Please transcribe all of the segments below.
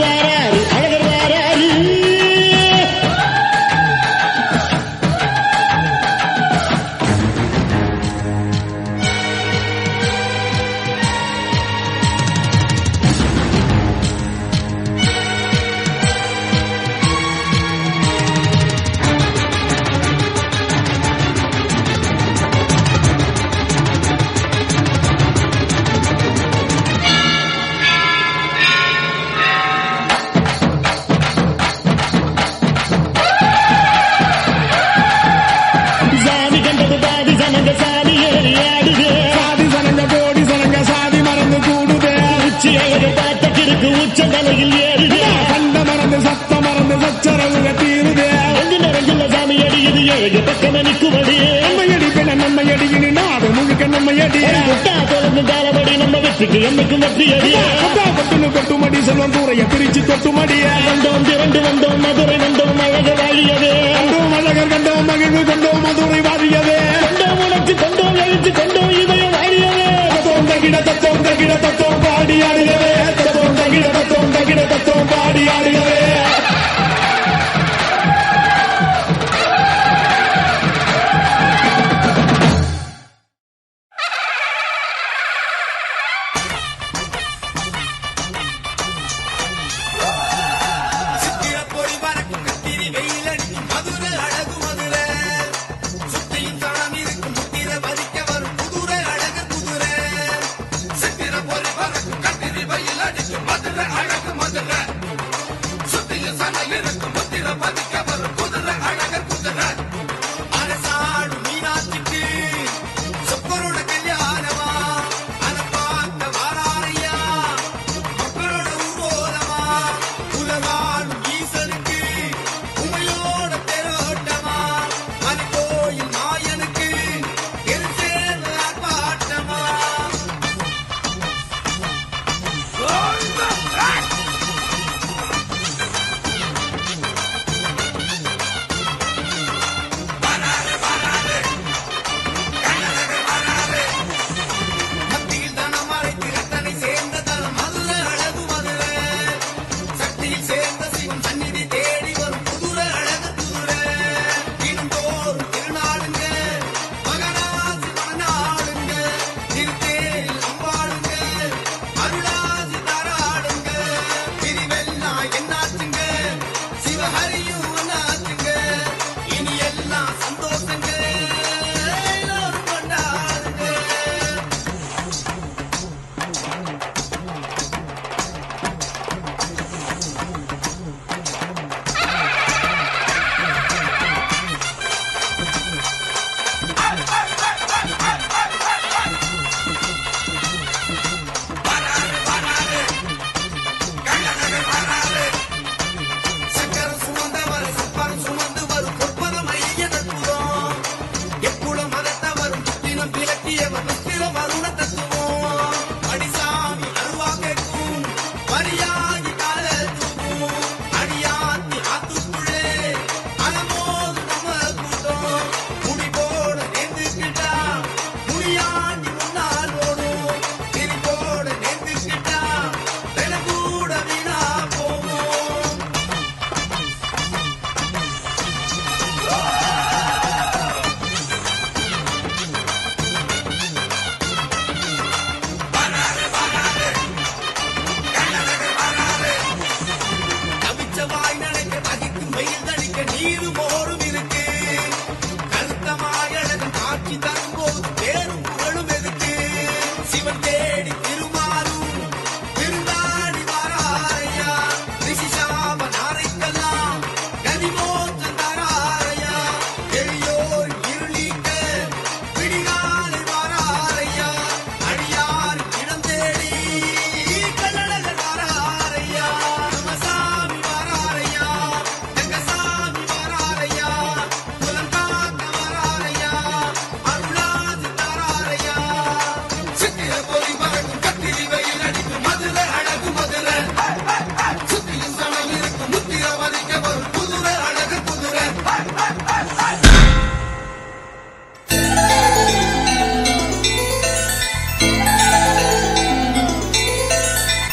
வாராரு அழகர் வாராரு. உச்சந்தலையில் ஏறுதே கண்ட மறந்து சத்த மறந்து சச்சரவுக தீருதே எங்கு நிறைஞ்சுள்ள சாமி அடியுது ஏழு பக்கம் நிற்குமடி நம்மையடி பெண்ண நம்மையடி இனி நாடு முழுக்க நம்மையடி முட்டா தொடர்ந்து காலமடி நம்ம வெற்றிக்கு என்னைக்கும் வெற்றி அடி கொட்டுன்னு கொட்டுமடி செல்வம் கூறைய பிரிச்சு கொட்டுமடிய வந்தோம் திரண்டு வந்தோம் மதுரை வந்தோம் அழக வாழியவே கண்டோம் அழகர் கண்டோம் மகிழ்வு கொண்டோம் மதுரை வாழியவே கொண்டோம் உணர்ச்சி கொண்டோம் எழுச்சி கொண்டோம் இதய வாழியவே தத்தோம் தகிட தத்தோம் பாடி ஆடுகவே தத்தோம் தகிட தத்தோம் பாடி ஆடுகவே.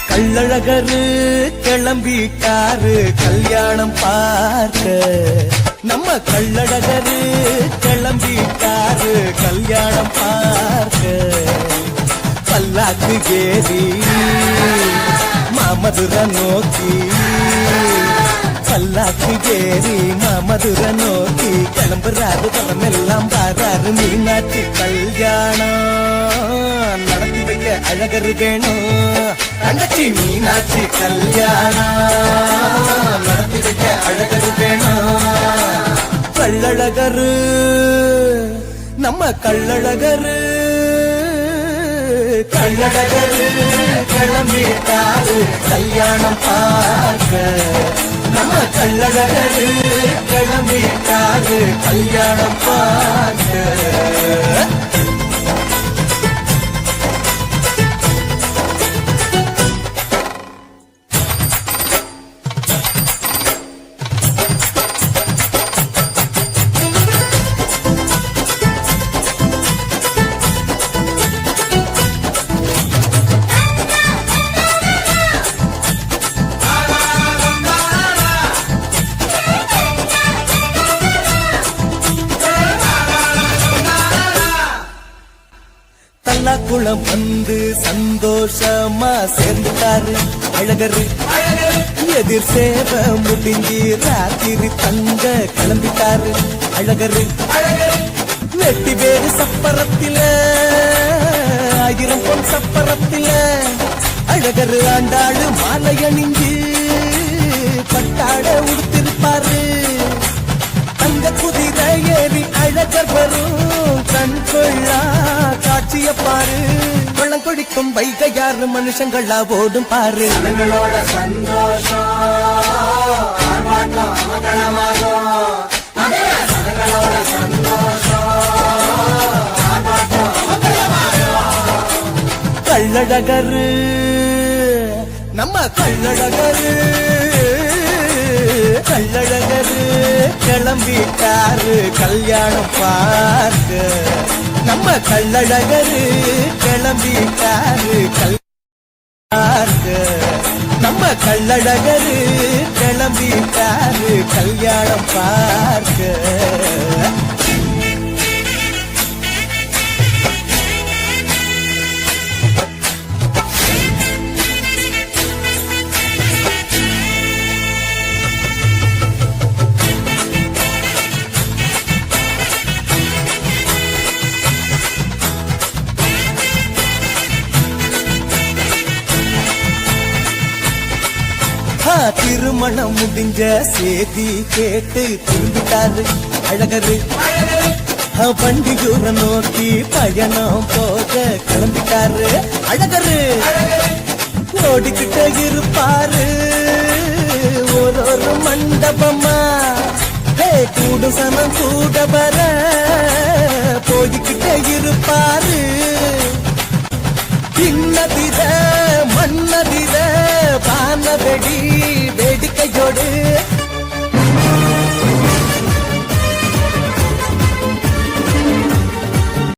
கள்ளழகரு கிளம்பிட்டாரு கல்யாணம் பார்க்க நம்ம கள்ளழகரு கிளம்பிட்டாரு கல்யாணம் பார்க்க பல்லாக்கு ஏறி மாமதுரை நோக்கி பல்லாக்கு ஏறி மாமதுரை நோக்கி கிளம்புறாரு பதமெல்லாம் பாராரு மீனாட்சி கல்யாணம் நடத்தி வைக்க அழகரு வேணும் தங்கச்சி மீனாட்சி கல்யாணம் நடத்தி வைக்க அழகரு வேணும் கள்ளழகரு நம்ம கள்ளழகரு கள்ளழகரு கிளம்பிட்டாரு கல்யாணம் பார்க்க நம்ம கள்ளழகரு கிளம்பிட்டாரு கல்யாணம் பார்க்க குளம் வந்து சந்தோஷமா சேர்ந்துட்டாரு அழகரு எதிர் சேவ முடிஞ்சி ராத்திரி தங்க கிளம்பிட்டாரு அழகரு வெட்டி வேறு சப்பரத்தில 1000 பொன் சப்பரத்தில அழகரு ஆண்டாளு மாலை அணிஞ்சு பட்டாட உடுத்திருப்பாரு தங்க குதிரை ஏறி அழகர் வரும் கண் கொள்ளா காட்சிய பாரு வெள்ளம் கொடிக்கும் வைகையாறு மனுஷங்களா ஓடும் பாரு கள்ளழகரு நம்ம கள்ளழகரு கள்ளழகரு கிளம்பிட்டாரு கல்யாணம் பார்க்க நம்ம கள்ளழகரு கிளம்பிட்டாரு பார்க்க நம்ம கள்ளழகரு கிளம்பிட்டாரு கல்யாணம் பார்க்க திருமணம் முடிஞ்ச சேதி கேட்டு திரும்பிட்டாரு அழகரு பண்டிகூர நோக்கி பயணம் போக கிளம்பிட்டாரு அழகரு ஓடிக்கிட்ட இருப்பாரு ஒரு மண்டபமா கூடு சனம் கூட வர போய்கிட்ட இருப்பாரு இன்னதிர மன்னதிர பானவெடி வேடிக்கையோடு